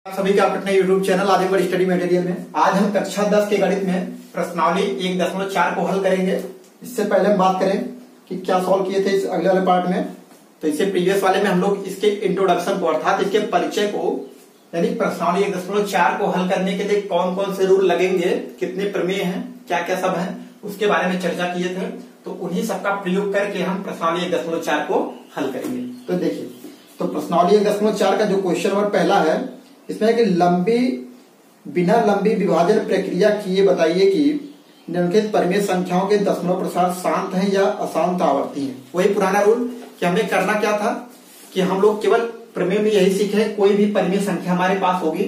सभी का अपने यूट्यूब चैनल आदिमगढ़ स्टडी मटेरियल में आज हम कक्षा 10 के गणित में प्रश्नावली 1.4 को हल करेंगे। इससे पहले हम बात करें कि क्या सॉल्व किए थे इस अगले वाले पार्ट में। तो इससे प्रीवियस वाले में हम लोग इसके इंट्रोडक्शन को अर्थात इसके परिचय को यानी प्रश्नावली 1.4 को हल करने के लिए कौन कौन से रूल लगेंगे, कितने प्रमेय हैं, क्या क्या सब है, उसके बारे में चर्चा किए थे। तो उन्हीं सबका प्रयोग करके हम प्रश्नावली 1.4 को हल करेंगे। तो देखिए, तो प्रश्नावली 1.4 का जो क्वेश्चन नंबर पहला है इसमें है कि बिना लंबी विभाजन प्रक्रिया किए बताइए कि निम्नलिखित परिमेय संख्याओं के दशमलव प्रसार शांत हैं या अशांत आवर्ती हैं। वही पुराना रूल कि हमें करना क्या था कि हम लोग केवल प्रमेय में यही सीखे, कोई भी परिमेय संख्या हमारे पास होगी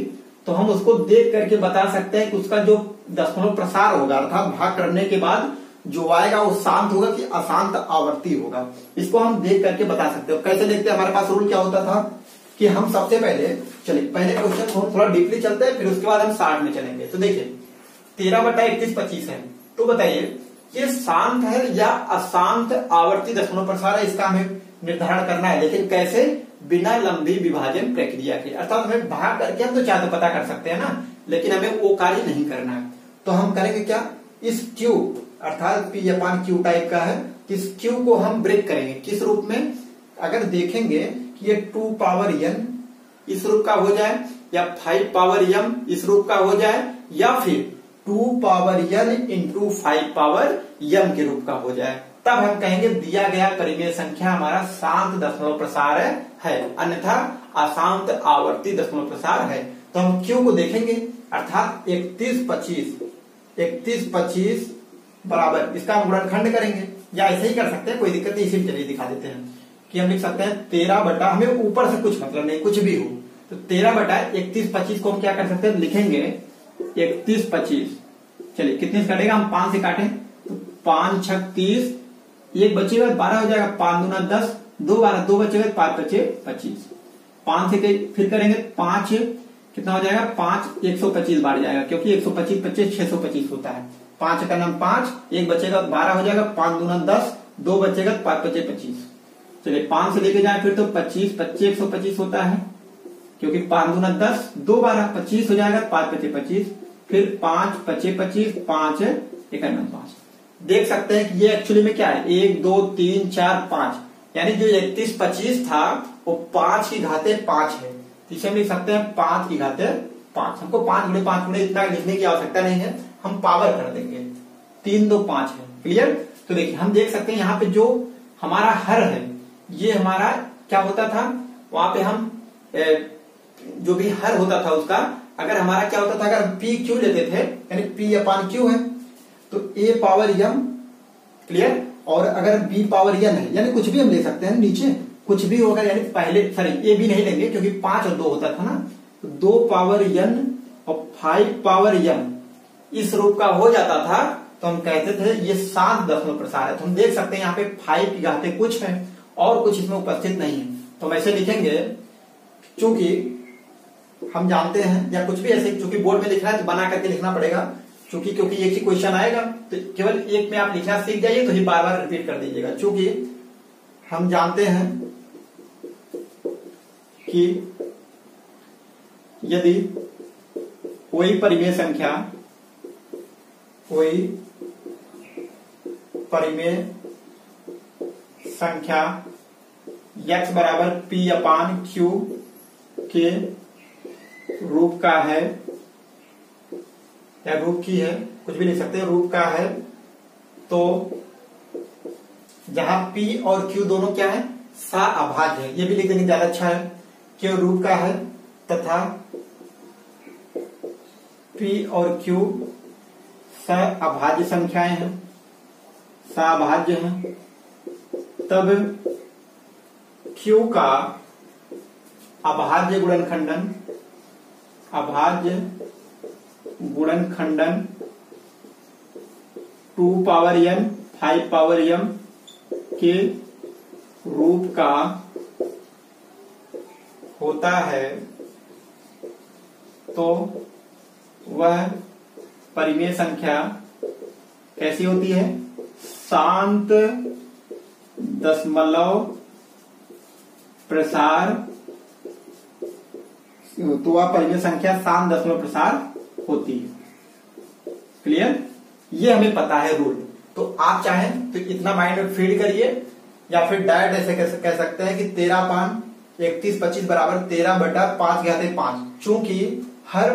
तो हम उसको देख करके बता सकते हैं कि उसका जो दशमलव प्रसार होगा अर्थात भाग करने के बाद जो आएगा वो शांत होगा कि अशांत आवर्ती होगा। इसको हम देख करके बता सकते हो। कैसे देखते हैं, हमारे पास रूल क्या होता था कि हम सबसे पहले पहले क्वेश्चन थोड़ा डीपली चलते हैं, फिर उसके बाद हम 60 में चलेंगे। तो देखिए 13/31 है, तो बताइए ये शांत है या अशांत आवर्ती दशमलव प्रसार है, इसका हमें निर्धारण करना है। लेकिन कैसे? बिना लंबी विभाजन प्रक्रिया के, अर्थात हमें भाग करके हम तो चाहे तो पता कर सकते हैं ना, लेकिन हमें वो कार्य नहीं करना है। तो हम करेंगे क्या, इस क्यू अर्थात P/Q टाइप का है, इस क्यू को हम ब्रेक करेंगे। किस रूप में? अगर देखेंगे कि ये 2 पावर n इस रूप का हो जाए या 5 पावर m इस रूप का हो जाए या फिर 2 power n into 5 power m के रूप का हो जाए, तब हम कहेंगे दिया गया परिमेय संख्या हमारा शांत दशमलव प्रसार है, अन्यथा अशांत आवर्ती दशमलव प्रसार है। तो हम क्यू को देखेंगे अर्थात 31/25 बराबर इसका हम गुणनखंड करेंगे, या ऐसे ही कर सकते हैं, कोई दिक्कत नहीं। इसी में चलिए दिखा देते हैं कि हम लिख सकते हैं 13 हमें ऊपर से कुछ मतलब नहीं, कुछ भी हो तो 13/31/25 को हम क्या कर सकते हैं, लिखेंगे 31/25। चलिए कितने से कटेगा, हम 5 से काटें तो 5 6 30, एक बचेगा 12 हो जाएगा, 5 दूना 10, 2 12, 2 बचेगा 5 बचे 25। 5 से फिर करेंगे 5 कितना हो जाएगा, 5 125 बार जाएगा क्योंकि 125 25 625 होता है। 5 का नाम 5, एक बचेगा 12 हो जाएगा, 5 दूना 10, 2 बचेगा 5 बचे 25। चलिए 5 से लेके जाए फिर तो 25 25 125 होता है क्योंकि 5 दूना 10, 2 12 25 हो जाएगा, 5 बचे 25, फिर 5 बचे 25, 5 1 5। देख सकते हैं कि ये एक्चुअली में क्या है, 1 2 3 4 5, यानी जो 31/25 था वो 5 की घाते 5 है। इसे हम लिख सकते हैं 5 की घाते 5। हमको 5 गुणे 5 गुणे इतना लिखने की आवश्यकता नहीं है, हम पावर कर देंगे, 3 2 5 है। क्लियर? तो देखिए हम देख सकते हैं यहाँ पे जो हमारा हर है ये हमारा क्या होता था, वहां पे हम जो भी हर होता था उसका अगर हमारा क्या होता था, अगर PQ लेते थे यानी P/Q है तो A पावर m, क्लियर, और अगर B पावर n है यानी कुछ भी हम ले सकते हैं, नीचे कुछ भी होगा, यानी पहले सॉरी A भी नहीं लेंगे क्योंकि 5 और 2 होता था ना, तो 2 पावर n और 5 पावर m इस रूप का हो जाता था तो हम कहते थे ये शांत दशमलव प्रसार है। तो हम देख सकते हैं यहाँ पे 5 की घाते कुछ है और कुछ इसमें उपस्थित नहीं है, तो हम ऐसे लिखेंगे चूंकि हम जानते हैं, या कुछ भी ऐसे चूंकि बोर्ड में लिखना है तो बना करके लिखना पड़ेगा, क्योंकि एक ही क्वेश्चन आएगा तो केवल एक में आप लिखना सीख जाइए तो ही बार बार रिपीट कर दीजिएगा। चूंकि हम जानते हैं कि यदि कोई परिमेय संख्या x बराबर P/Q के रूप का है या रूप की है, कुछ भी लिख सकते हैं, रूप का है, तो जहां P और Q दोनों क्या है, सअभाज्य है, ये भी लिख देंगे ज्यादा अच्छा है, Q रूप का है तथा P और Q सअभाज्य संख्याएं हैं, सअभाज्य हैं, तब Q का अभाज्य गुणनखंडन 2 पावर n 5 पावर m के रूप का होता है, तो वह परिमेय संख्या कैसी होती है, शांत दशमलव प्रसार तो वह परिमेय संख्या शांत दशमलव प्रसार होती है। क्लियर, ये हमें पता है रूल। तो आप चाहें तो इतना माइंड में फीड करिए, या फिर डायरेक्ट ऐसे कह सकते हैं कि 13/31/25 बराबर 13/5/5। चूंकि हर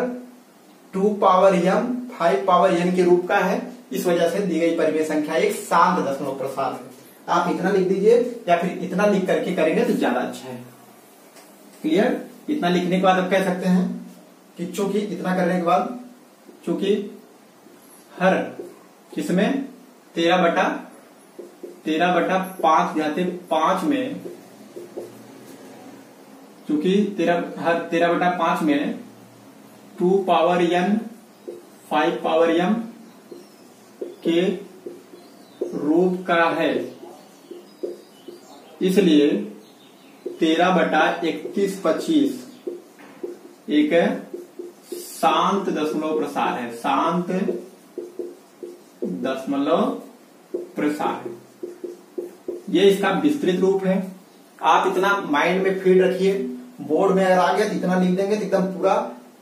2 पावर m 5 पावर n के रूप का है, इस वजह से दी गई परिमेय संख्या एक शांत दशमलव प्रसार है। आप इतना लिख दीजिए, या फिर इतना लिख करके करेंगे तो ज्यादा अच्छा है। क्लियर, इतना लिखने के बाद आप कह सकते हैं कि चूंकि इतना करने के बाद, चूंकि हर किसमें 13/5/5 में, चूंकि 13/5 में 2 पावर n 5 पावर m के रूप का है, इसलिए 13/31/25 एक शांत दशमलव प्रसार है, शांत दशमलव प्रसार है। ये इसका विस्तृत रूप है। आप इतना माइंड में फीड रखिए, बोर्ड में अगर आ गया तो इतना लिख देंगे तो एकदम पूरा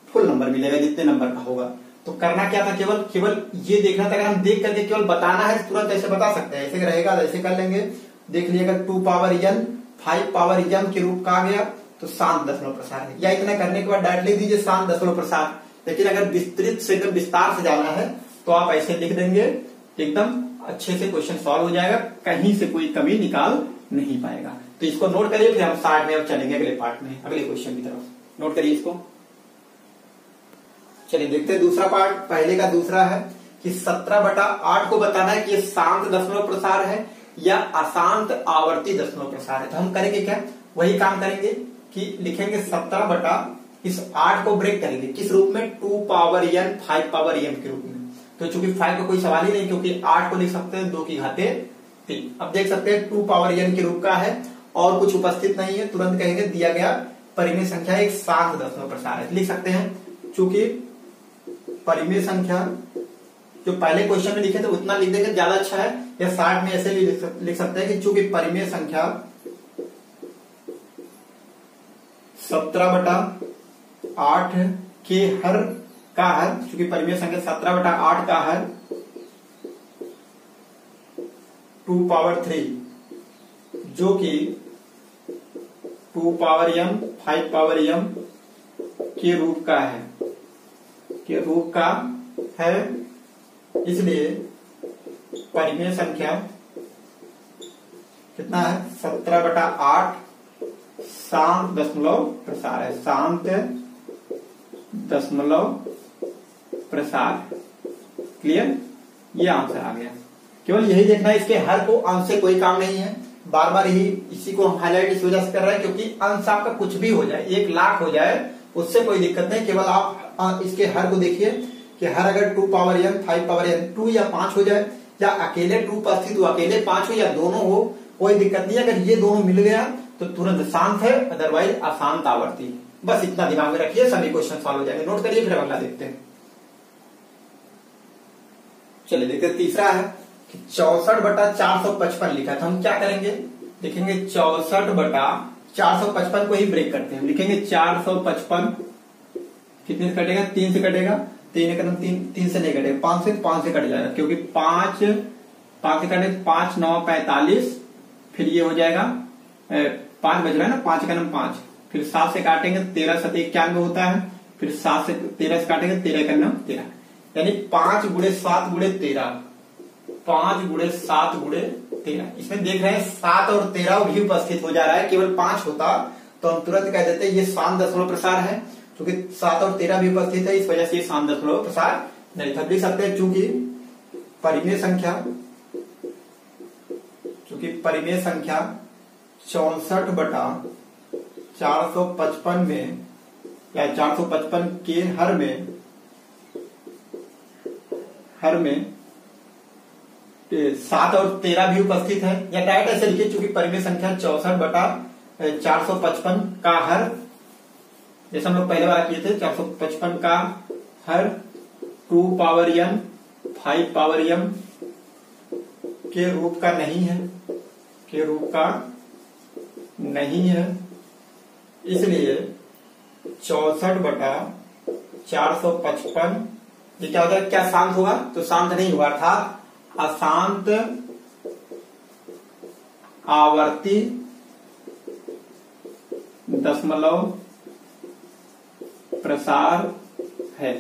फुल नंबर मिलेगा जितने नंबर का होगा। तो करना क्या था, केवल ये देखना था। अगर हम देख करके केवल बताना है तो तुरंत ऐसे बता सकते हैं, ऐसे रहेगा ऐसे कर लेंगे। देख लीजिएगा 2 पावर n 5 पावर m के रूप का आ गया तो शांत दशमलव प्रसार है। या इतना करने के बाद डायरेक्ट लिख दीजिए शांत दशमलव प्रसार। लेकिन अगर विस्तृत से एकदम विस्तार से जाना है तो आप ऐसे लिख देंगे, एकदम अच्छे से क्वेश्चन सॉल्व हो जाएगा, कहीं से कोई कमी निकाल नहीं पाएगा। तो इसको नोट करिए, फिर हम स्टार्ट में अब चलेंगे अगले पार्ट में, अगले क्वेश्चन की तरफ। नोट करिए इसको। चलिए देखते हैं दूसरा पार्ट। पहले का दूसरा है कि 17/8 को बताना है कि ये शांत दशमलव प्रसार है या अशांत आवर्ती दशमलव प्रसार है। तो हम करेंगे क्या, वही काम करेंगे कि लिखेंगे 17 इस 8 को ब्रेक करेंगे किस रूप में, 2 पावर n 5 पावर m के रूप में। तो चूंकि 5 का कोई सवाल ही नहीं, क्योंकि 8 को लिख सकते हैं 2 की घाते 3। अब देख सकते हैं 2 पावर n के रूप का है और कुछ उपस्थित नहीं है, तुरंत कहेंगे दिया गया परिमेय संख्या एक शांत दशमलव प्रसार है। लिख सकते हैं चूंकि परिमेय संख्या जो पहले क्वेश्चन में लिखे थे उतना लिख देंगे ज्यादा अच्छा है, या 60 में ऐसे भी लिख सकते हैं कि चूंकि परिमेय संख्या 17/8 के हर का हर, चूंकि परिमेय संख्या 17/8 का हर 2 पावर 3 जो कि 2 पावर m 5 पावर m के रूप का है, इसलिए परिमेय संख्या कितना है, 17/8 शांत दशमलव प्रसार है, शांत दशमलव प्रसार। क्लियर, ये आंसर आ गया। केवल यही देखना है, इसके हर को अंश से कोई काम नहीं है। बार बार यही इसी को हम हाईलाइट इस वजह से कर रहे हैं क्योंकि अंश आपका कुछ भी हो जाए, 1 लाख हो जाए, उससे कोई दिक्कत नहीं। केवल आप इसके हर को देखिए कि हर अगर 2 पावर n 5 पावर n 2 या 5 हो जाए, या अकेले 2 उपस्थित हो, अकेले 5 हो, या दोनों हो, कोई दिक्कत नहीं है। अगर ये दोनों मिल गया तो तुरंत शांत है, अदरवाइज अशांत आवर्ती। बस इतना दिमाग में रखिए, सभी क्वेश्चन सॉल्व हो जाएंगे। नोट करिए, फिर अगला देखते हैं। चलिए देखते हैं तीसरा है कि 64/455 लिखा था। हम क्या करेंगे, लिखेंगे 64/455 को ही ब्रेक करते हैं। लिखेंगे 455 कितने से कटेगा, 3 से कटेगा, 3 से नहीं कटेगा, 5 से कट जाएगा, क्योंकि 5 से कटे 5 9 45, फिर ये हो जाएगा 5 बज रहा है ना, 5 का 5, फिर 7 से काटेंगे 13 7 91 होता है, फिर 7 से 13 से काटेंगे 13 का 13, यानी 5 × 7 × 13, 5 × 7 × 13। इसमें देख रहे हैं 7 और 13 भी उपस्थित हो जा रहा है। केवल 5 होता तो हम तुरंत कह देते ये शांत दशमलव प्रसार है, क्योंकि 7 और 13 भी उपस्थित है, इस वजह से ये शांत दशमलव प्रसार नहीं था। लिख सकते हैं चूंकि परिमेय संख्या 64/455 में या 455 के हर में 7 और 13 भी उपस्थित है, या डायरेक्ट ऐसे लिखिए चूंकि परिमेय संख्या 64/455 का हर, जैसे हम लोग पहले बार किए थे, 455 का हर 2 पावर n 5 पावर m के रूप का नहीं है, इसलिए 64/455, ये क्या होगा, क्या शांत होगा, तो शांत नहीं होगा, अर्थात अशांत आवर्ती दशमलव प्रसार है।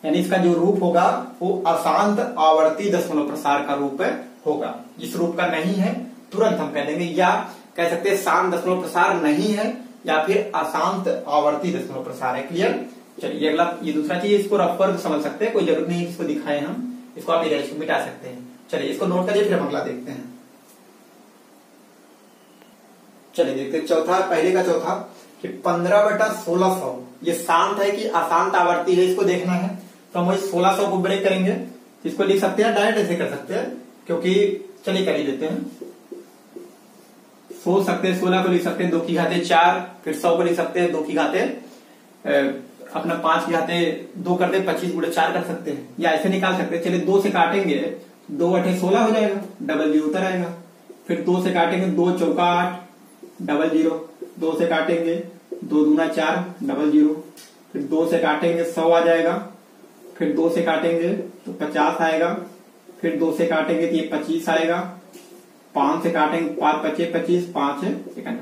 यानी इसका जो रूप होगा वो अशांत आवर्ती दशमलव प्रसार का रूप होगा। इस रूप का नहीं है तुरंत हम कह देंगे, या कह सकते हैं शांत दशमलव प्रसार नहीं है, या फिर अशांत आवर्ती दशमलव प्रसार है। क्लियर। चलिए अगला, ये दूसरा चीज, इसको रफ वर्क समझ सकते हैं, कोई जरूरत नहीं है इसको दिखाए हम, इसको आप इरेज मिटा सकते हैं। चलिए इसको नोट करिए, फिर हम अगला देखते हैं। चलिए देखते हैं चौथा, पहले का चौथा कि 15/1600 ये शांत है कि अशांत आवर्ती है, इसको देखना है। तो हम 1600 को ब्रेक करेंगे, इसको लिख सकते हैं डायरेक्ट ऐसे कर सकते हैं, क्योंकि चलिए कर ही देते हैं, सोच सकते हैं 16 को लिख सकते हैं 2 की घाते 4, फिर 100 को लिख सकते हैं 2 की घाते अपना 5 की घाते 2 कर दे 25 गुणे 4 कर सकते हैं, या ऐसे निकाल सकते हैं। चलिए 2 से काटेंगे, 2 8 16 हो जाएगा, डबल जीरो उतर आएगा। फिर 2 से काटेंगे, 2 चौका 8, डबल जीरो। 2 से काटेंगे, 2 दूना 4, डबल जीरो। फिर 2 से काटेंगे 100 आ जाएगा, फिर 2 से काटेंगे तो 50 आएगा, फिर 2 से काटेंगे तो ये 25 आएगा, 5 से काटेंगे 5 25 25, 5 5।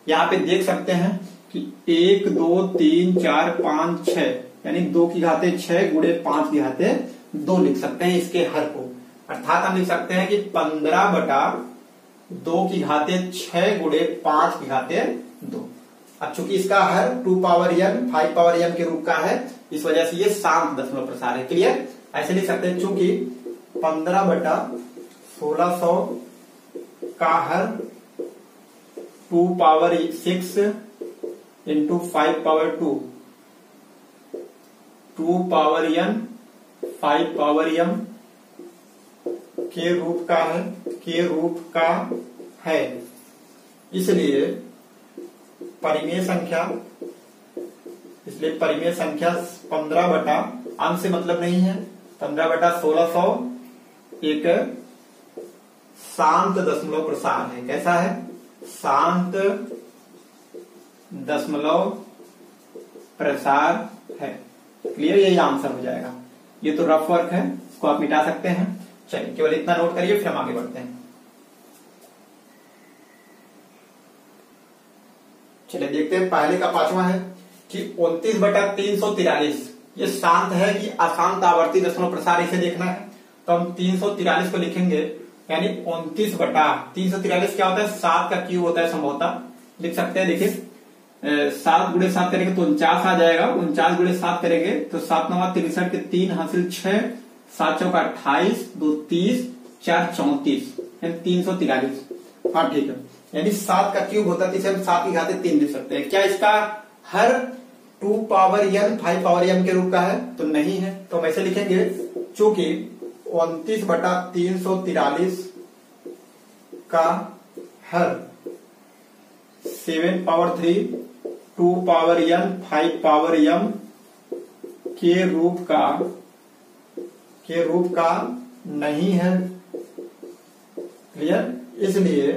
यहाँ पे देख सकते हैं कि 1 2 3 4 5 6, यानी 2 की घाते 6 गुणे 5 की घाते 2 लिख सकते हैं इसके हर को। अर्थात हम लिख सकते हैं कि 15/2 की घाते 6 गुणे 5 की घाते 2। अब चूंकि इसका हर 2n 5n के रूप का है, इस वजह से ये शांत दशमलव प्रसार है। क्लियर। ऐसे लिख सकते हैं, चूंकि 15/1600 का हर 2⁶ इंटू 5/2 2n 5m के रूप का है, इसलिए परिमेय संख्या 15 अंश से मतलब नहीं है, 15/1600 एक शांत दशमलव प्रसार है। कैसा है? शांत दशमलव प्रसार है। क्लियर, यही आंसर हो जाएगा। ये तो रफ वर्क है, इसको आप मिटा सकते हैं। चलिए केवल इतना नोट करिए, फिर हम आगे बढ़ते हैं। चलिए देखते हैं, पहले का पांचवा है कि 29/343 ये शांत है कि अशांत आवर्ती दशमलव प्रसार, इसे देखना है। तो हम 343 को लिखेंगे, यानी 29/343 क्या होता है? 7 का क्यूब होता है संभवतः, लिख सकते हैं। देखिए 7 गुणे 7 करेंगे तो 49 आ जाएगा, 49 गुणे 7 करेंगे तो 7 9 63 के 3 हासिल 6, 7 चौका 28, 2 30, 4 34, 343। हाँ ठीक है, यानी 7 का क्यूब होता है, तो इसे हम 7 की घाते 3 लिख सकते हैं। क्या इसका हर 2n 5m के रूप का है? तो नहीं है, तो हम ऐसे लिखेंगे, चूंकि 29/343 का हर 7/3 2n 5m के रूप का नहीं है। क्लियर, इसलिए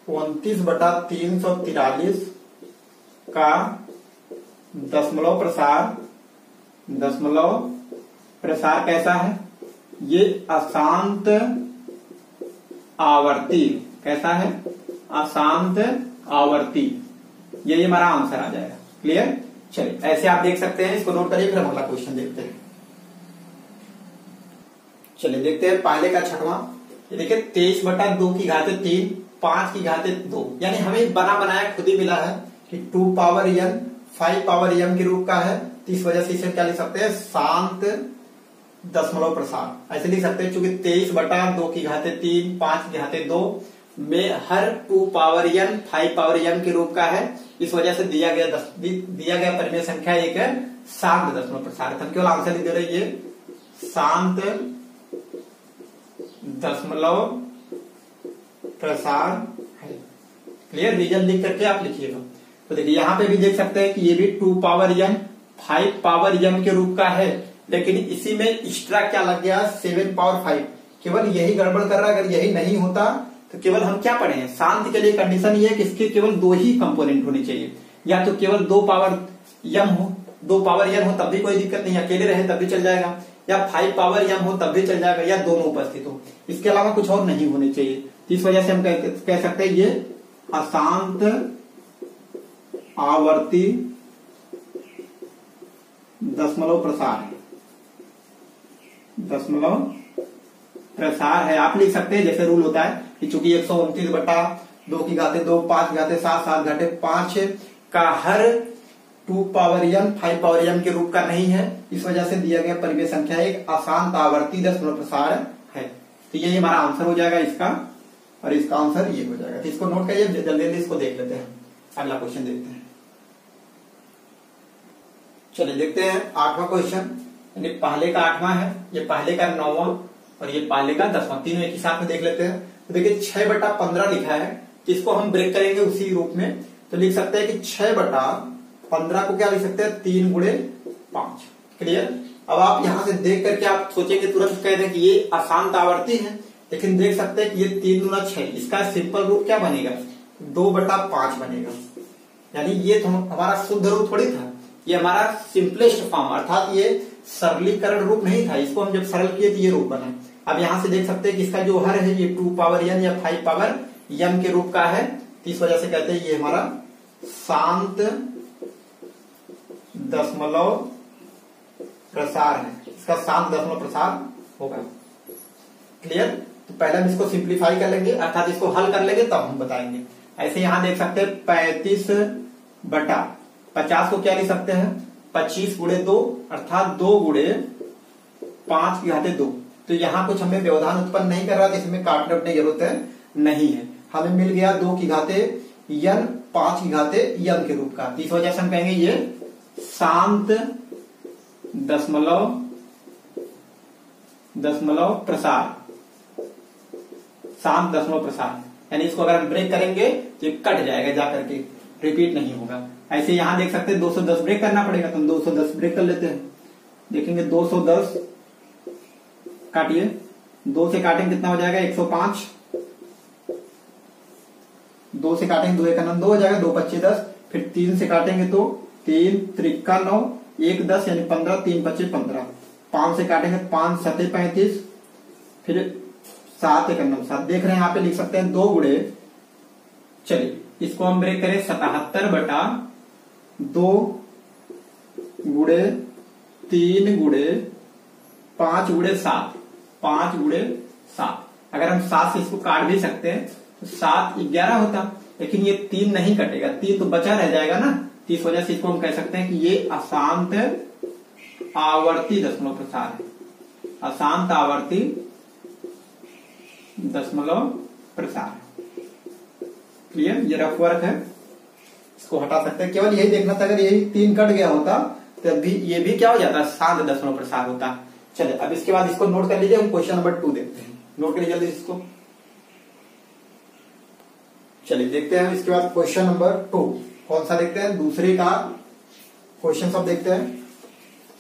29/343 का दशमलव प्रसार कैसा है? ये अशांत आवर्ती। कैसा है? अशांत आवर्ती। ये हमारा आंसर आ जाएगा। क्लियर। चलिए ऐसे आप देख सकते हैं, इसको नोट करिए, फिर हम अगला क्वेश्चन देखते हैं। चलिए देखते हैं पहले का छठवां। ये देखिए 23/2 की घाते 3, 5 की घाते 2, यानी हमें बना बनाया खुद ही मिला है कि 2n 5m के रूप का है, तो इस वजह से इसे क्या लिख सकते हैं? शांत दशमलव प्रसार। ऐसे लिख सकते हैं, चूंकि 23/2 की घाते 3, 5 की घाते 2 में हर 2n 5m के रूप का है, इस वजह से दिया गया परिमेय संख्या एक शांत दशमलव प्रसार है। हम केवल आंसर लिख दे रहे, ये शांत दशमलव प्रसार है। क्लियर, रीजन लिख करके आप लिखिएगा। तो देखिए यहां पे भी देख सकते हैं कि ये भी 2n 5m के रूप का है, लेकिन इसी में एक्स्ट्रा क्या लग गया? 7/5। केवल यही गड़बड़ कर रहा है। अगर यही नहीं होता तो केवल हम क्या पढ़े हैं? शांत के लिए कंडीशन ये है कि इसके केवल 2 ही कंपोनेंट होने चाहिए, या तो केवल 2 पावर m हो, 2 पावर n हो तब भी कोई दिक्कत नहीं, अकेले रहे तब भी चल जाएगा, या 5 पावर m हो तब भी चल जाएगा, या दोनों उपस्थित हो, इसके अलावा कुछ और नहीं होने चाहिए। इस वजह से हम कह सकते हैं ये अशांत आवर्ती दशमलव प्रसार है, दशमलव प्रसार है। आप लिख सकते हैं जैसे रूल होता है कि चूंकि 129 बटा 2 की घाते 2, 5 की घाते 7, 7 घाते 5 का हर 2 पावर n 5 पावर m के रूप का नहीं है, इस वजह से दिया गया परिमेय संख्या एक अशांत आवर्ती दशमलव प्रसार है। तो ये हमारा आंसर हो जाएगा इसका, और इसका आंसर ये हो जाएगा। तो इसको नोट करिए, जल्दी जल्दी इसको देख लेते हैं। अगला क्वेश्चन देखते हैं। चलिए देखते हैं 8वां क्वेश्चन, यानी पहले का 8वां है, ये पहले का 9वां और ये पहले का 10वां, तीनों एक ही साथ में देख लेते हैं। तो देखिए 6 बटा 15 लिखा है, इसको हम ब्रेक करेंगे उसी रूप में। तो लिख सकते हैं कि 6 बटा 15 को क्या लिख सकते हैं 3 गुणे 5। क्लियर। अब आप यहां से देख करके आप सोचेंगे तुरंत कह दें कि ये अशांत आवर्ती है, लेकिन देख सकते हैं कि ये 3 गुना 6, इसका सिंपल रूप क्या बनेगा 2 बटा 5 बनेगा। यानी ये तो हमारा शुद्ध रूप थोड़ी था, ये हमारा सिंपलेस्ट फॉर्म, अर्थात ये सरलीकरण रूप नहीं था। इसको हम जब सरल किए तो ये रूप बना। अब यहां से देख सकते हैं कि इसका जो हर है ये 2 पावर n या 5 पावर m के रूप का है, तो इस वजह से कहते हैं ये हमारा शांत दशमलव प्रसार है, इसका शांत दशमलव प्रसार होगा। क्लियर। तो पहले हम इसको सिंप्लीफाई कर लेंगे, अर्थात इसको हल कर लेंगे तब हम बताएंगे। ऐसे यहां देख सकते हैं 35 बटा 50 को क्या लिख सकते हैं 25 गुणे 2, अर्थात 2 गुणे 5 की घाते 2। तो यहाँ कुछ हमें व्यवधान उत्पन्न नहीं कर रहा, इसमें काटने उठने की जरूरत है नहीं है। हमें मिल गया 2 की घाते n 5 की घाते m के रूप का। तो इस वजह से हम कहेंगे ये शांत दशमलव प्रसार, शांत दशमलव प्रसार। यानी इसको अगर हम ब्रेक करेंगे तो ये कट जाएगा, जाकर के रिपीट नहीं होगा। ऐसे यहां देख सकते हैं 210 ब्रेक करना पड़ेगा, तो हम 210 ब्रेक कर लेते हैं। देखेंगे 210 काटिए, 2 से काटेंगे कितना हो जाएगा 105, 2 से काटेंगे 2 1 9 2 हो जाएगा, 2 25 10, फिर 3 से काटेंगे तो 3 3 9 1 10 यानी 15, 3 25 15, 5 से काटेंगे 5 7 35, फिर 7 1 9 7। देख रहे हैं यहाँ पे लिख सकते हैं 2 गुणे, चलिए इसको हम ब्रेक करें 77 बटा 2 गुणे 3 गुणे 5 गुणे 7, 5 गुणे 7। अगर हम 7 से इसको काट भी सकते हैं तो 7 11 होता, लेकिन ये 3 नहीं कटेगा, 3 तो बचा रह जाएगा ना। तो इस वजह से इसको हम कह सकते हैं कि ये अशांत आवर्ती दशमलव प्रसार है, अशांत आवर्ती दशमलव प्रसार। क्लियर। ये रफ वर्क है, इसको हटा सकते हैं। केवल यही देखना था, अगर यही 3 कट गया होता तब भी ये भी क्या हो जाता शांत दशमलव प्रसार होता। चलिए अब इसके बाद इसको नोट कर लीजिए, हम क्वेश्चन नंबर 2 देखते हैं। नोट करिए जल्दी इसको। चलिए देखते हैं इसके बाद क्वेश्चन नंबर 2 कौन सा देखते हैं, दूसरे का क्वेश्चन सब देखते हैं।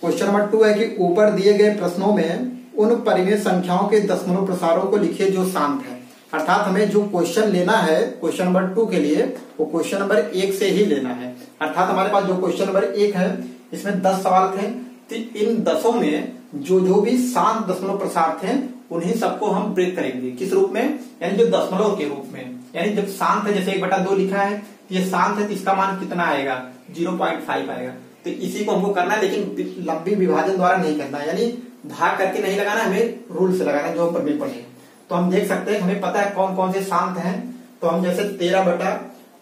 क्वेश्चन नंबर 2 है कि ऊपर दिए गए प्रश्नों में उन परिमेय संख्याओं के दशमलव प्रसारों को लिखिए जो शांत है। अर्थात हमें जो क्वेश्चन लेना है क्वेश्चन नंबर 2 के लिए, वो क्वेश्चन नंबर 1 से ही लेना है। अर्थात हमारे पास जो क्वेश्चन नंबर 1 है इसमें 10 सवाल थे, तो इन 10 में जो भी शांत दशमलव प्रसार थे उन्हीं सबको हम ब्रेक करेंगे। किस रूप में, यानी जो दशमलव के रूप में। यानी जब शांत है, जैसे 1 बटा 2 लिखा है, ये शांत है तो इसका मान कितना आएगा 0.5 आएगा। तो इसी को हमको करना है, लेकिन लंबी विभाजन द्वारा नहीं करना है, यानी भाग करके नहीं लगाना, हमें रूल से लगाना है जो हम पर भी पढ़े। तो हम देख सकते हैं, हमें पता है कौन कौन से शांत हैं। तो हम जैसे 13 बटा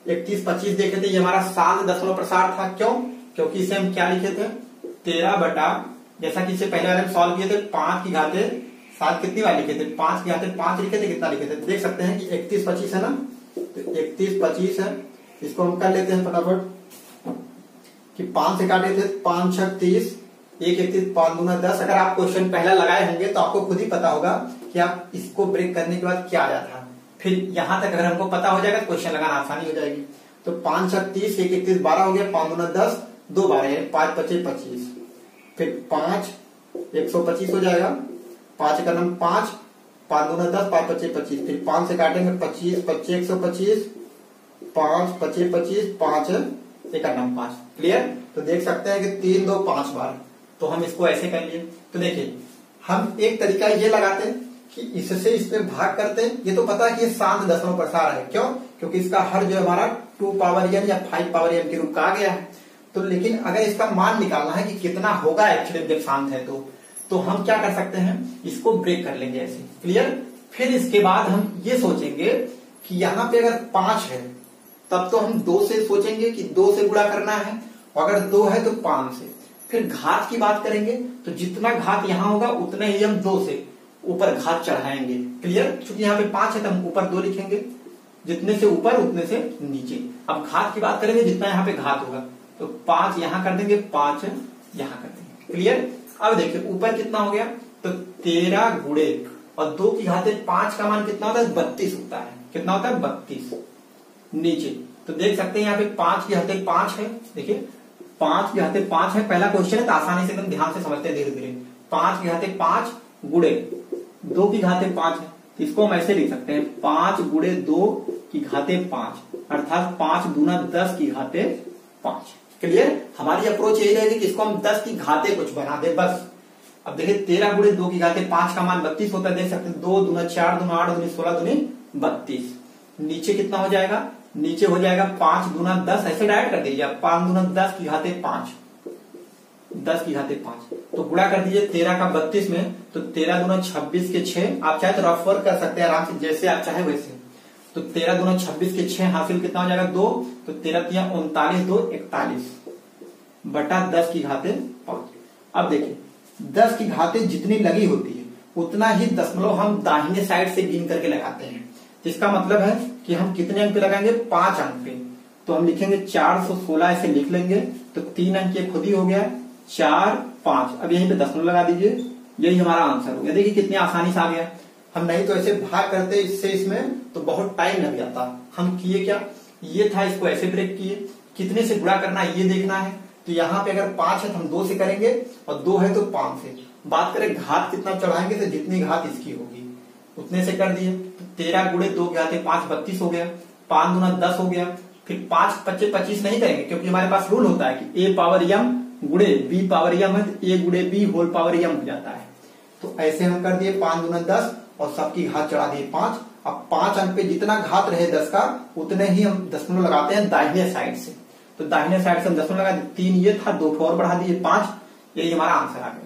31 25 देखे थे, ये हमारा शांत दशमलव प्रसार था। क्यों, क्योंकि इसे हम क्या लिखे थे 13 बटा, जैसा कि इससे पहले वाले हम सॉल्व किए थे 5 की घाते 7 कितनी बार लिखे थे 5 की घाते 5 लिखे थे, कितना लिखे थे देख सकते हैं कि 31 25 है ना, तो 31 25 है। इसको हम कर लेते हैं फटाफट कि 5 से काटे थे 5 6 30, 1 31 5 दूना 10। अगर आप क्वेश्चन पहला लगाए होंगे तो आपको खुद ही पता होगा कि आप इसको ब्रेक करने के बाद क्या आया था। फिर यहां तक अगर हमको पता हो जाएगा तो क्वेश्चन लगाना आसानी हो जाएगी। तो 5 6 30, 1 31 12 हो गया, 5 दूना 10, 2 12 है, 5 25 25, फिर 5 125 हो जाएगा, 5 का नंबर 5, 5 दूना 10, 5 25 25, फिर 5 से काटेंगे 25 25 125, 5 25 25, 5 एक नाम 5। क्लियर? तो देख सकते हैं कि 3 2 5 बार। तो हम इसको ऐसे कर लिए। तो देखिए हम एक तरीका ये लगाते हैं कि इससे इस पे भाग करते हैं। ये तो पता है कि ये शांत दशमलव प्रसार है। क्यों? क्योंकि इसका हर जो हमारा 2 पावर n या 5 पावर n के रूप का आ गया है। तो लेकिन अगर इसका मान निकालना है कि कितना होगा एक्चुअली जब शांत है तो हम क्या कर सकते हैं, इसको ब्रेक कर लेंगे ऐसे। क्लियर? फिर इसके बाद हम ये सोचेंगे कि यहाँ पे अगर 5 है तब तो हम 2 से सोचेंगे कि 2 से गुणा करना है, और अगर 2 है तो 5 से। फिर घात की बात करेंगे तो जितना घात यहाँ होगा उतना ही हम 2 से ऊपर घात चढ़ाएंगे। क्लियर? क्योंकि यहाँ पे 5 है तो हम ऊपर 2 लिखेंगे, जितने से ऊपर उतने से नीचे। अब घात की बात करेंगे, जितना यहाँ पे घात होगा तो 5 यहाँ कर देंगे, 5 यहाँ कर देंगे। क्लियर? अब देखिए ऊपर कितना हो गया, तो 13 गुणे और 2 की घाते 5 का मान कितना होता है, 32 होता है। कितना होता है, 32। नीचे तो देख सकते हैं यहाँ पे 5 की घाते 5 है। देखिए 5 की घाते 5 है। पहला क्वेश्चन है तो आसानी से एकदम ध्यान से समझते हैं धीरे धीरे। 5 की घाते 5 गुणे 2 की घाते 5 है, इसको हम ऐसे लिख सकते हैं 5 गुणे 2 की घाते 5, अर्थात 5 दूना 10 की घाते 5। क्लियर? हमारी अप्रोच यही रहेगी कि इसको हम 10 की घाते कुछ बना दे बस। अब देखिए 13 गुणे 2 की घाते 5 का मान 32 होता है। देख सकते हैं 2 दूना 4 दूना 8 दूनी 16 दूनी 32। नीचे कितना हो जाएगा, नीचे हो जाएगा 5 दूना 10, ऐसे डायरेक्ट कर दीजिए 5 दूना 10 की घाते 5, 10 की घाते 5। तो गुणा कर दीजिए 13 का 32 में, तो 13 दूना 26 के 6। आप चाहे तो रफ वर्क कर सकते हैं आराम से, जैसे आप चाहे वैसे। तो 13 दूना 26 के 6 हासिल कितना हो जाएगा, 2। तो 13 तिया 39, 2 41 बटा 10 की घाते 5। अब देखिए 10 की घाते जितनी लगी होती है उतना ही दशमलव हम दाहिने साइड से गिन करके लगाते हैं। जिसका मतलब है कि हम कितने अंक पे लगाएंगे, 5 अंक पे। तो हम लिखेंगे 416 ऐसे लिख लेंगे। तो 3 अंक ये खुद ही हो गया, 4 5। अब यहीं पे दशमलव लगा दीजिए, यही हमारा आंसर हो गया। देखिए कितने आसानी से आ गया। हम नहीं तो ऐसे भाग करते इससे इसमें तो बहुत टाइम लग जाता। हम किए क्या, ये था, इसको ऐसे ब्रेक किए। कितने से गुणा करना है ये देखना है। तो यहाँ पे अगर 5 है तो हम 2 से करेंगे, और 2 है तो 5 से। बात करें घात कितना चढ़ाएंगे, तो जितनी घात इसकी होगी उतने से कर दिए। तो 13 गुणे 2 के घाते 5 32 हो गया, 5 दूना 10 हो गया। फिर 5 25 25 नहीं करेंगे, क्योंकि हमारे पास रूल होता है कि a पावर m गुणे b पावर m है, तो a गुणे b होल पावर m हो जाता है। तो ऐसे हम कर दिए 5 दूना 10 और सबकी घात चढ़ा दिए 5। अब 5 अंक पे जितना घात रहे 10 का उतने ही हम दशमलव लगाते हैं दाहिने साइड से। तो दाहिने साइड से हम दशमलव लगा दिए। 3 ये था, 2 और बढ़ा दिए 5। यही हमारा आंसर आ गया।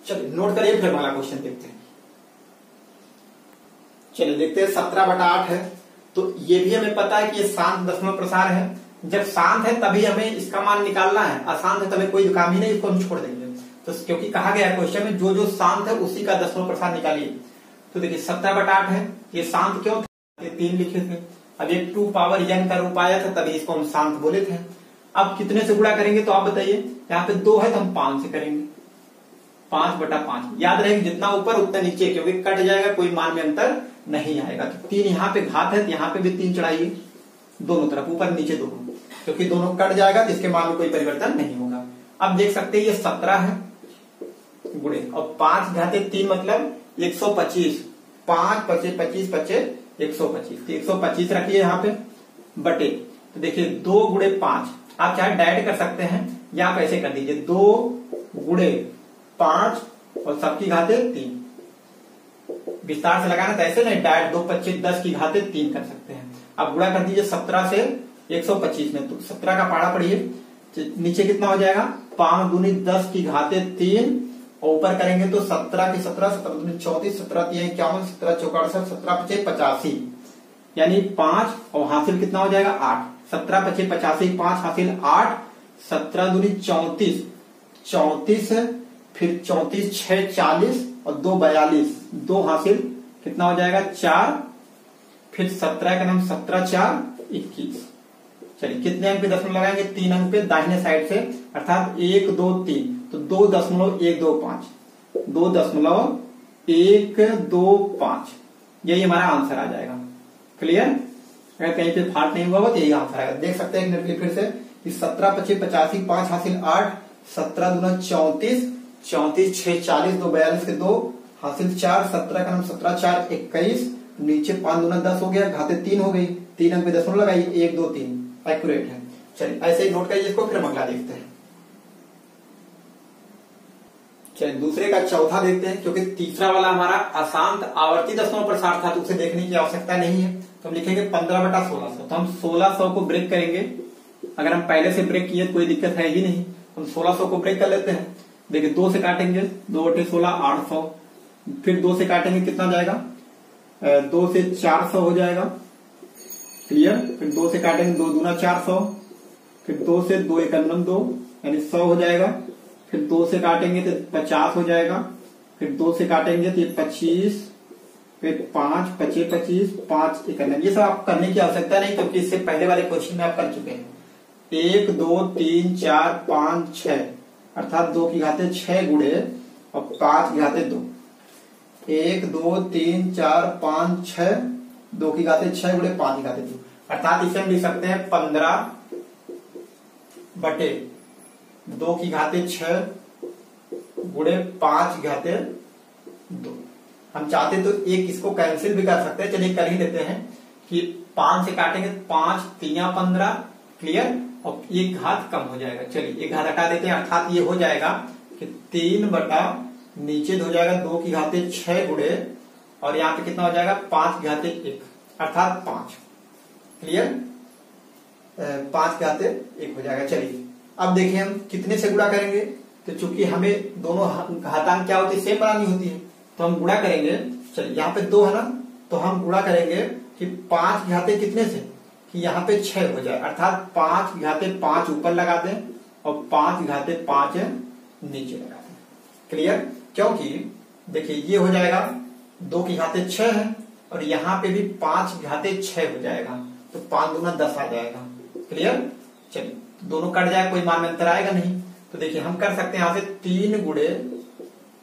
चलिए नोट करिए, फिर वाला क्वेश्चन देखते हैं। चलिए देखते हैं 17/8 है। तो ये भी हमें पता है कि ये शांत दशमलव प्रसार है। जब शांत है तभी हमें इसका मान निकालना है, अशांत है तभी कोई काम ही नहीं, इसको हम छोड़ देंगे। तो क्योंकि कहा गया है क्वेश्चन में जो जो शांत है उसी का दशमलव प्रसार निकालिए। तो देखिए 17/8 है, ये शांत क्यों था, ये 3 लिखे थे। अब ये 2 पावर n का रूप आया था तभी इसको हम शांत बोले थे। अब कितने से गुणा करेंगे, तो आप बताइए। यहाँ पे 2 है तो हम 5 से करेंगे, 5/5। याद रहेगा जितना ऊपर उतना नीचे, क्योंकि कट जाएगा, कोई मान में अंतर नहीं आएगा। तो 3 यहाँ पे घात है तो यहाँ पे भी 3 चढ़ाइए, दोनों तरफ, ऊपर नीचे दोनों, क्योंकि दोनों कट जाएगा तो इसके मान में कोई परिवर्तन नहीं होगा। अब देख सकते हैं ये 17 है गुणे और 5 घाते 3 मतलब 125। 5 25 25 25 125। 125 रखिए यहाँ पे बटे। तो देखिए 2 गुणे 5, आप चाहे डायरेक्ट कर सकते हैं या आप ऐसे कर दीजिए 2 गुणे 5 और सबकी घाते 3। विस्तार से लगाना तो ऐसे नहीं, डायरेक्ट 2 25 10 की घाते 3 कर सकते हैं। अब गुणा कर दीजिए 17 से 125 में। तो 17 का पहाड़ा पढ़िए, नीचे कितना हो जाएगा, 5 दूनी 10 की घाते 3 और ऊपर करेंगे तो 17 की 17, 17 दूनी 34, 17 3 51, 17 चौका 17 25 85, यानी 5 और हासिल कितना हो जाएगा 8। 17 25 85, 5 हासिल 8, 17 दूनी 34, 34 फिर 34 6 40 और 2 42, 2 हासिल कितना हो जाएगा 4, फिर 17 का नाम 17 4 21। चलिए कितने अंक पे दशमलव लगाएंगे, 3 अंक पे दाहिने साइड से, अर्थात 1 2 3। तो 2.125, 2.125 यही हमारा आंसर आ जाएगा। क्लियर? अगर कहीं पे फाल्ट नहीं हुआ हो तो यही आंसर आएगा। देख सकते हैं एक फिर से 17 25 85, 5 हासिल 8, 17 दूना 34, 34 6 40, 2 42 के 2 हासिल 4, 17 का नाम 17 4 21, नीचे 5 दूना 10 हो गया, घाते 3 हो गई, 3 अंक पे दशमलव लगाइए, 1 2 3 एक्यूरेट है। चलिए ऐसे ही नोट करिए इसको, फिर हम अगला देखते हैं। चलिए दूसरे का चौथा देखते हैं, क्योंकि तीसरा वाला हमारा अशांत आवर्ती दशमलव प्रसार था तो उसे देखने की आवश्यकता नहीं है। तो हम लिखेंगे 15/1600। तो हम 1600 को ब्रेक करेंगे। अगर हम पहले से ब्रेक किए तो कोई दिक्कत है ही नहीं, हम 1600 को ब्रेक कर लेते हैं। देखिए 2 से काटेंगे, 2/16 800, फिर 2 से काटेंगे कितना जाएगा, 2 से 400 हो जाएगा, क्लियर। फिर 2 से काटेंगे, 2 दूना 400, फिर 2 से 2 1 2 यानी 100 हो जाएगा। फिर 2 से काटेंगे तो 50 हो जाएगा, फिर 2 से काटेंगे तो 25, फिर 5 25 25 5 1। ये सब आप करने की आवश्यकता नहीं, क्योंकि इससे पहले वाले क्वेश्चन में आप कर चुके हैं। 1 2 3 4 5 6 अर्थात 2 की घाते 6 गुणे और 5 की घाते 2। 1 2 3 4 5 6, 2 की घाते 6 गुणे 5 की घाते 2, अर्थात इसे हम लिख सकते हैं 15 बटे 2 की घाते 6 गुणे 5 की घाते 2। हम चाहते तो एक इसको कैंसिल भी कर सकते हैं, चलिए कर ही लेते हैं कि 5 से काटेंगे 5 3 15, क्लियर, और एक घात कम हो जाएगा। चलिए एक घात हटा देते हैं, अर्थात ये हो जाएगा कि 3 बटा नीचे हो जाएगा 2 की घाते 6 गुणे और यहाँ पे कितना हो जाएगा 5 की घाते 1, अर्थात 5, क्लियर, 5 की घाते 1 हो जाएगा। चलिए अब देखिए हम कितने से गुणा करेंगे, तो चूंकि हमें दोनों घातांक क्या होती है, सेम बनानी होती है, तो हम गुणा करेंगे। चलिए यहाँ पे 2 है ना, तो हम गुणा करेंगे कि 5 की घाते कितने से, कि यहाँ पे 6 हो जाए, अर्थात 5 की घाते 5 ऊपर लगा दें और 5 की घाते 5 नीचे लगा दें, क्लियर। क्योंकि देखिए ये हो जाएगा 2 की घाते 6 है और यहाँ पे भी 5 की घाते 6 हो जाएगा, तो 5 दूना 10 आ जाएगा, क्लियर। चलिए दोनों कट जाए, कोई मान में अंतर आएगा नहीं। तो देखिए हम कर सकते हैं यहाँ से 3 गुणे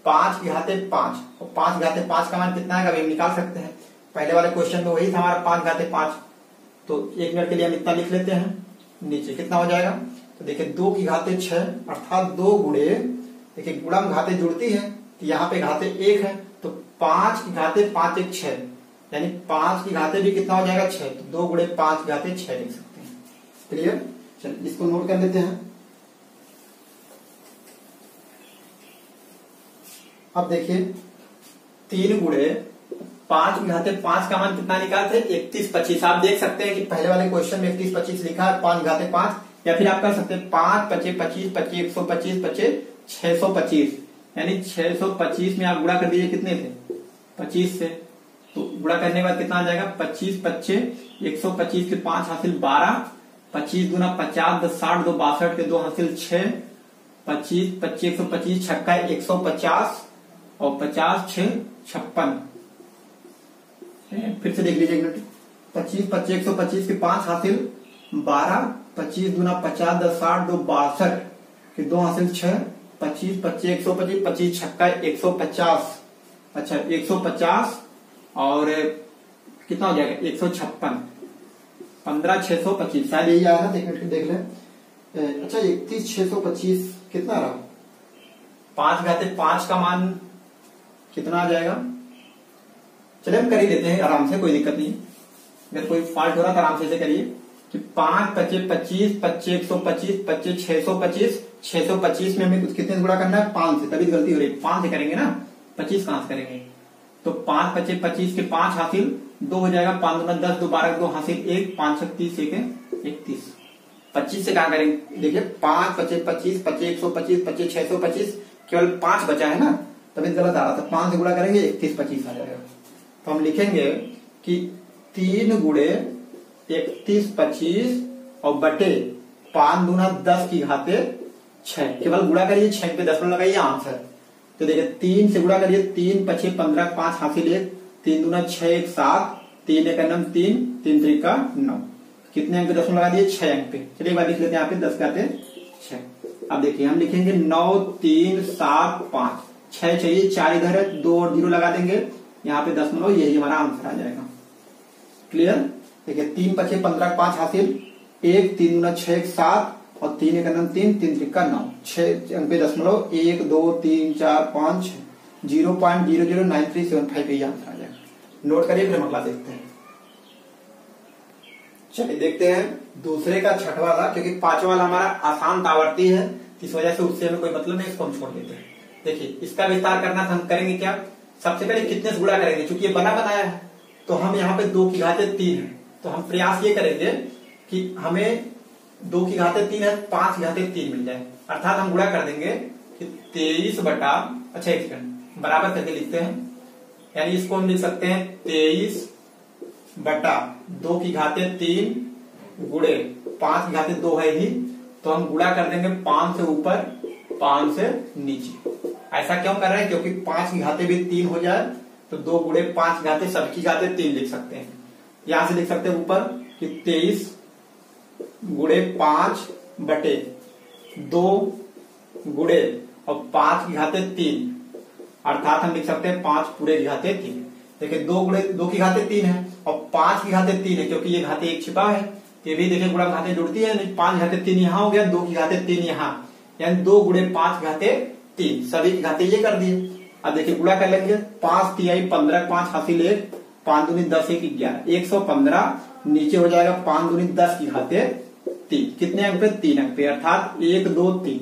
5 की घाते 5 और 5 की घाते 5 का मान कितना है अभी हम निकाल सकते हैं। पहले वाले क्वेश्चन में वही था हमारा 5 की घाते 5, तो 1 मिनट के लिए हम इतना लिख लेते हैं। नीचे कितना हो जाएगा, तो देखिए 2 की घाते 6 अर्थात 2 गुणे, देखिए गुणा में घाते जुड़ती है तो यहाँ पे घाते 1 है, तो 5 की घाते 5 1 6 यानी 5 की घाते भी कितना हो जाएगा 6, तो 2 गुणे 5 की घाते 6 लिख सकते हैं, क्लियर। चलिए इसको नोट कर लेते हैं। अब देखिए 3 गुणे 5 की घाते 5 का मान कितना निकालते हैं 31 25। आप देख सकते हैं कि पहले वाले क्वेश्चन में 31 25 लिखा है 5 की घाते 5, या फिर आप कर सकते हैं 5 25 25 25 125 25 625, यानी 625 में आप गुणा कर दीजिए कितने से 25 से, तो गुणा करने के बाद कितना आ जाएगा 25 25 125 के 5 हासिल 12, 25 गुना 50 10 60 2 62 के 2 हासिल 6, 25 25 125 छक्का 150 और 50 6 56। फिर से देख लीजिए एक मिनट, 25 25 125 के 5 हासिल 12, 25 गुना 50 10 60 2 62 के 2 हासिल 6, 25 25 125 25 छक्का 150, अच्छा 150 और कितना हो जाएगा 156, 15 625, शायद यही आया ना, देख लें। अच्छा 31 625 कितना रहा, 5 घाते 5 का मान कितना आ जाएगा, चलिए हम कर ही लेते हैं आराम से, कोई दिक्कत नहीं। अगर कोई फॉल्ट हो रहा तो आराम से करिए कि 5 25 25 25 125 25 625 625 में हमें कुछ कितने से गुणा करना है 5 से, तभी गलती हो रही है, 5 से करेंगे ना, 25 कहां से करेंगे, तो 5 25 25 के 5 हासिल 2 हो जाएगा, 5 दूना 10 2 12 2 हासिल 1 5 6 30 1 31, 25 से कहां करेंगे, देखिए 5 25 25 25 125 25 625 केवल 5 बचा है ना, तभी गलत आ रहा था, 5 से गुणा करेंगे 31 25 आ जाएगा। तो हम लिखेंगे कि 3 गुणे 31 25 और बटे 5 दूना 10 की घाते 6, केवल गुणा करिए 6 पे 10 लगाइए आंसर। तो देखिए 3 से गुणा करिए 3 25 15 5 हासिल 1, 3 दूना 6 1 7 3 1 9 3 3 3 का 9, कितने अंक पे 10 लगा दिए 6 अंक पे। चलिए एक बार लिख लेते हैं यहाँ पे 10 घाते 6। अब देखिए हम लिखेंगे 9 3 7 5, 6 चाहिए 4 इधर है, 2 और 0 लगा देंगे यहाँ पे 10, यही हमारा आंसर आ जाएगा, क्लियर। देखिए 3 25 15 5 हासिल 1, 3 दूना 6 1 7 और 3 1 9 3 3 3 का 9, 6 अंक पे 1 2 3 4 5 6 0.009375 पे आंसर आ जाएगा। नोट करिए फिर हम अगला देखते हैं। चलिए देखते हैं दूसरे का छठवां वाला, क्योंकि पांचवा वाला हमारा आसान आवर्ती है, इस वजह से उससे हमें कोई मतलब नहीं, इसको हम छोड़ देते हैं। देखिए इसका विस्तार करना था, हम करेंगे क्या, सबसे पहले कितने से गुणा करेंगे, क्योंकि ये बना बनाया है तो हम यहाँ पे 2 की घाते 3 है, तो हम प्रयास ये करेंगे कि हमें 2 की घाते 3 है, 5 की घाते 3 मिल जाए, अर्थात हम गुणा कर देंगे कि 23 बटा, अच्छा एक सेकंड बराबर करके लिखते हैं, यानी इसको हम लिख सकते हैं 23 बटा 2 की घाते 3 गुणे 5 की घाते 2 है ही, तो हम गुणा कर देंगे 5 से ऊपर 5 से नीचे। ऐसा क्यों कर रहे हैं, क्योंकि 5 की घाते भी 3 हो जाए तो 2 गुणे 5 की घाते सबकी घाते 3 लिख सकते हैं। यहां से लिख सकते हैं ऊपर कि 23 गुणे 5 बटे 2 गुणे और 5 की घाते 3, अर्थात हम लिख सकते हैं 5 पूरे की घाते 3। देखिए 2 गुणे 2 की घाते 3 है और 5 की घाते 3 है, क्योंकि ये घाते एक छिपा है, ये भी देखिए गुणा घाते जुड़ती है, नहीं 5 घाते 3 यहाँ हो गया, 2 की घाते 3 यहाँ, यानी 2 गुणे 5 घाते 3, सभी की घाते ये कर दिए। अब देखिए गुणा कर लेंगे, 5 तिहाई 15, 5 हासिल 1, 5 दूनी 10, 1 11, 115, नीचे हो जाएगा 5 दूनी 10 की घाते 3, कितने अंक पे, 3 अंक पे, अर्थात 1 2 3,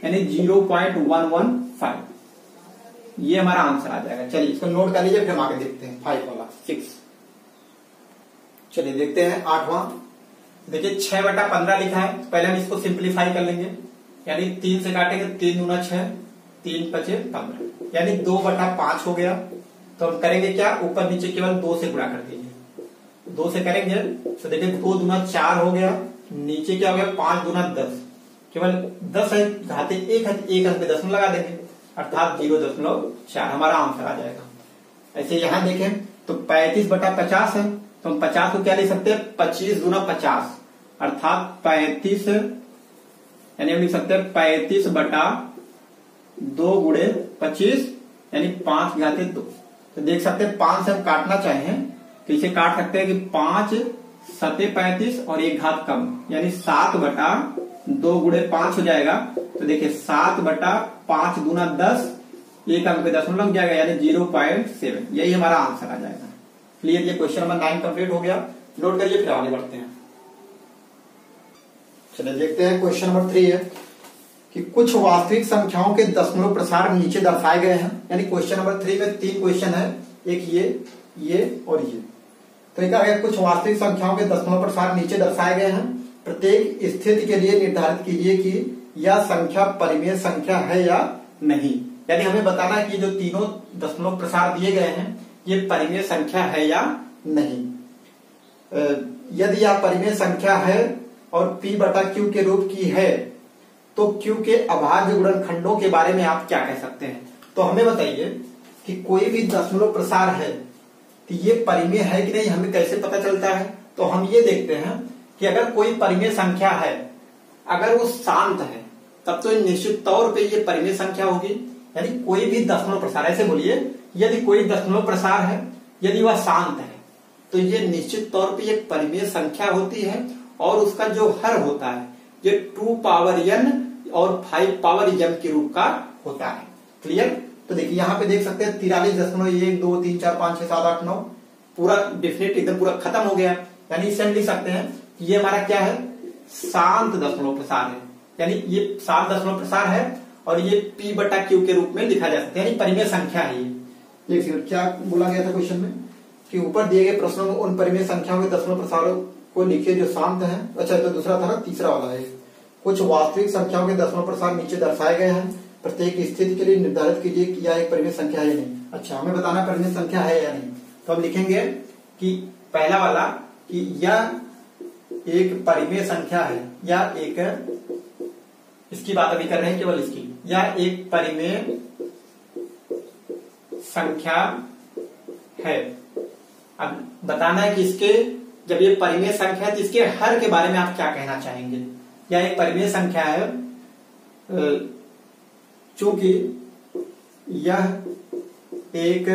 यानी 0.115, ये हमारा आंसर आ जाएगा। चलिए इसको नोट कर लीजिए, फिर हम आगे देखते हैं 5 वाला 6। चलिए देखते हैं 8वां। देखिए 6 बटा 15 लिखा है, पहले हम इसको सिंप्लीफाई कर लेंगे, यानी 3 से काटेंगे, 3 दूना 6, 3 पचे 15, यानी 2 बटा 5 हो गया। तो हम करेंगे क्या, ऊपर नीचे केवल 2 से गुणा कर दीजिए, 2 से करेंगे तो देखिए 2 दूना 4 हो गया, नीचे क्या हो गया 5 दूना 10, केवल 10 है, घाते 1 है, 1 अंक पे 10 लगा देंगे, अर्थात 0.4 हमारा आंसर आ जाएगा। ऐसे यहां देखें तो 35 बटा 50 है, तो हम 50 को क्या लिख सकते हैं, 25 दूना 50, अर्थात 35, यानी हम लिख सकते हैं 35 बटा 2 गुणे 25, यानी 5 घाते 2। तो देख सकते हैं 5 से हम काटना चाहें तो इसे काट सकते हैं कि 5 सते 35 और 1 घात कम, यानी 7 बटा 2 गुणे 5 हो जाएगा। तो देखिए 7 बटा 5 दूना 10, 1 अंक पे 10 लग जाएगा, यानी 0.7, यही हमारा आंसर आ जाएगा। क्लियर, ये क्वेश्चन नंबर 9 कंप्लीट हो गया, नोट करिए फिर आगे बढ़ते हैं। चलिए देखते हैं क्वेश्चन नंबर 3 है कि कुछ वास्तविक संख्याओं के दशमलव प्रसार नीचे दर्शाए गए हैं, यानी क्वेश्चन नंबर 3 में 3 क्वेश्चन है, एक ये और ये। तो एक आगे कुछ वास्तविक संख्याओं के दशमलव प्रसार नीचे दर्शाए गए हैं, प्रत्येक स्थिति के लिए निर्धारित कीजिए कि यह संख्या परिमेय संख्या है या नहीं, यानी हमें बताना है कि जो तीनों दशमलव प्रसार दिए गए हैं ये परिमेय संख्या है या नहीं। यदि यह परिमेय संख्या है और P बटा Q के रूप की है तो Q के अभाज्य गुणनखंडों के बारे में आप क्या कह सकते हैं। तो हमें बताइए कि कोई भी दशमलव प्रसार है तो ये परिमेय है कि नहीं, हमें कैसे पता चलता है। तो हम ये देखते हैं कि अगर कोई परिमेय संख्या है, अगर वो शांत है, तब तो निश्चित तौर पे ये परिमेय संख्या होगी। यानी कोई भी दशमलव प्रसार, ऐसे बोलिए, यदि कोई दशमलव प्रसार है, यदि वह शांत है तो ये निश्चित तौर पे एक परिमेय संख्या होती है, और उसका जो हर होता है ये 2 पावर n और 5 पावर m के रूप का होता है। क्लियर। तो देखिए यहाँ पे देख सकते हैं 43.1 2 3 4 5 6 7 8 9 पूरा डेफिनेट एकदम पूरा खत्म हो गया, यानी इसे हम लिख सकते हैं कि ये हमारा क्या है, शांत दशमलव प्रसार है, यानी ये शांत दशमलव प्रसार है और ये P बटा Q के रूप में लिखा जा सकता है, यानी परिमेय संख्या है ये। क्या बोला गया था क्वेश्चन में कि ऊपर दिए गए प्रश्नों में उन परिमेय संख्याओं के दशमलव प्रसारों को लिखिए जो शांत है। अच्छा, तो दूसरा था ना, तीसरा वाला है, कुछ वास्तविक संख्याओं के दशमलव प्रसार नीचे दर्शाए गए हैं, प्रत्येक स्थिति के लिए निर्धारित कीजिए कि यह एक परिमेय संख्या है या नहीं। अच्छा, हमें बताना परिमेय संख्या है या नहीं, तो हम लिखेंगे कि पहला वाला कि यह एक परिमेय संख्या है, या एक, इसकी बात अभी कर रहे हैं केवल इसकी, यह एक परिमेय संख्या है। अब बताना है कि इसके, जब ये परिमेय संख्या है तो इसके हर के बारे में आप क्या कहना चाहेंगे। यह एक परिमेय संख्या है चूंकि यह एक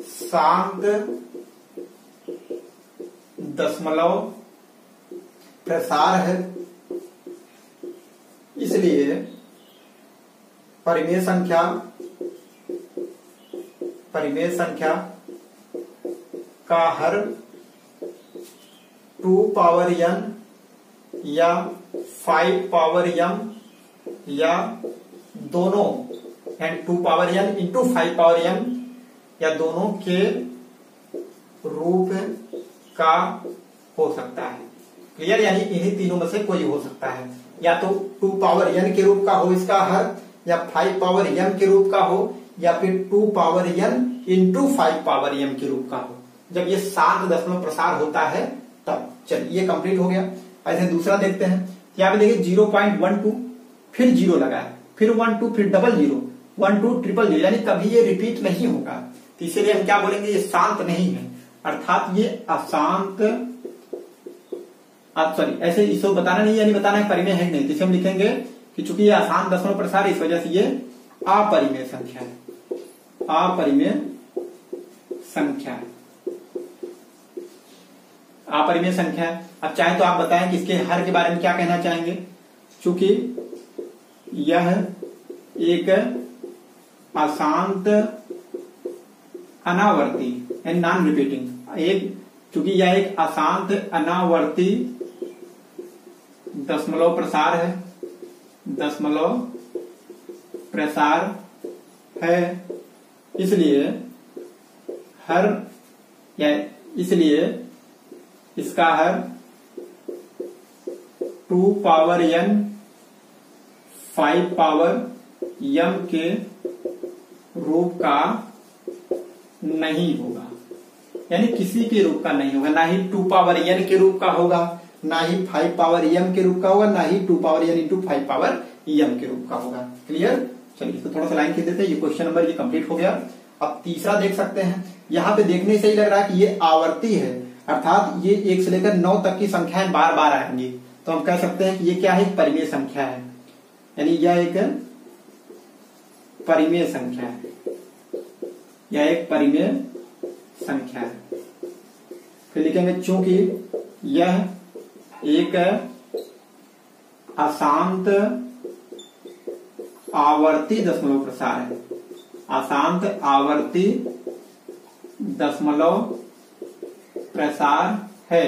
शांत दशमलव प्रसार है, इसलिए परिमेय संख्या का हर 2 पावर n या 5 पावर m या दोनों, and 2 power n into 5 power m या दोनों के रूप का हो सकता है। क्लियर? यानी इन्हीं तीनों में से कोई हो सकता है, या तो 2 पावर n के रूप का हो इसका हर, या 5 पावर m के रूप का हो, या फिर 2 power n into 5 power m के रूप का हो। जब ये 7 दशमलव प्रसार होता है तब। चलिए ये कंप्लीट हो गया। ऐसे दूसरा देखते हैं। यहाँ पे देखिए 0.12 फिर 0 लगा है, फिर 12 फिर 00 12 000, यानी कभी ये रिपीट नहीं होगा। तो इसीलिए हम क्या बोलेंगे, ये शांत नहीं है, अर्थात ये अशांत, सॉरी ऐसे इसको बताना नहीं, यानी बताना है परिमेय है नहीं, तो इसे हम लिखेंगे कि चूंकि ये अशांत दशमलव प्रसार, इस वजह से ये अपरिमेय संख्या है, अपरिमेय संख्या है, अपरिमेय संख्या है। अब चाहे तो आप बताएं कि इसके हर के बारे में क्या कहना चाहेंगे। चूंकि यह एक अशांत अनावर्ती यानी नॉन रिपीटिंग, चूंकि यह एक अशांत अनावर्ती दशमलव प्रसार है, दशमलव प्रसार है, इसलिए इसका हर 2 पावर n 5 पावर m के रूप का नहीं होगा, यानी किसी के रूप का नहीं होगा, ना ही 2 पावर n के रूप का होगा, ना ही 5 पावर m के रूप का होगा, ना ही 2 power n into 5 power m के रूप का होगा। क्लियर? चलिए इसको थोड़ा सा लाइन खींच देते हैं। ये क्वेश्चन नंबर ये कंप्लीट हो गया। अब तीसरा देख सकते हैं। यहाँ पे देखने से ही लग रहा है कि ये आवर्ती है, अर्थात ये 1 से लेकर 9 तक की संख्याएं बार बार आएंगी, तो हम कह सकते हैं कि ये क्या है, एक परिमेय संख्या है, यानी यह एक परिमेय संख्या है, यह एक परिमेय संख्या है। फिर लिखेंगे चूंकि यह एक अशांत आवर्ती दशमलव प्रसार है, अशांत आवर्ती दशमलव प्रसार है,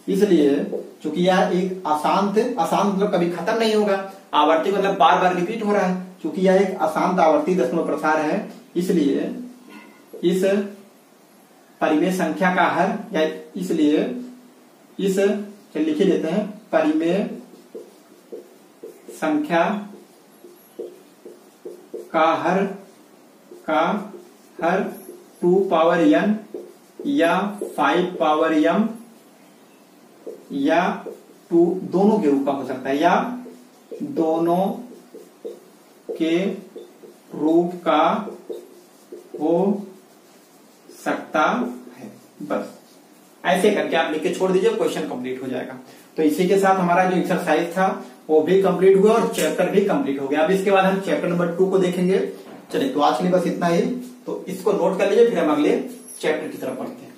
इसलिए चूंकि यह एक अशांत मतलब कभी खत्म नहीं होगा, आवर्ती मतलब बार बार रिपीट हो रहा है, चूंकि यह एक अशांत आवर्ती दशमलव प्रसार है, इसलिए इस परिमेय संख्या का हर, या इसलिए इस लिखे देते हैं परिमेय संख्या का हर 2 पावर n या 5 पावर m या 2 दोनों के रूप का हो सकता है, या दोनों के रूप का हो सकता है। बस ऐसे करके आप लिख के छोड़ दीजिए, क्वेश्चन कंप्लीट हो जाएगा। तो इसी के साथ हमारा जो एक्सरसाइज था वो भी कंप्लीट हुआ और चैप्टर भी कंप्लीट हो गया। अब इसके बाद हम चैप्टर नंबर 2 को देखेंगे। चलिए तो आज के लिए बस इतना ही, तो इसको नोट कर लीजिए, फिर हम अगले चैप्टर की तरफ बढ़ते हैं।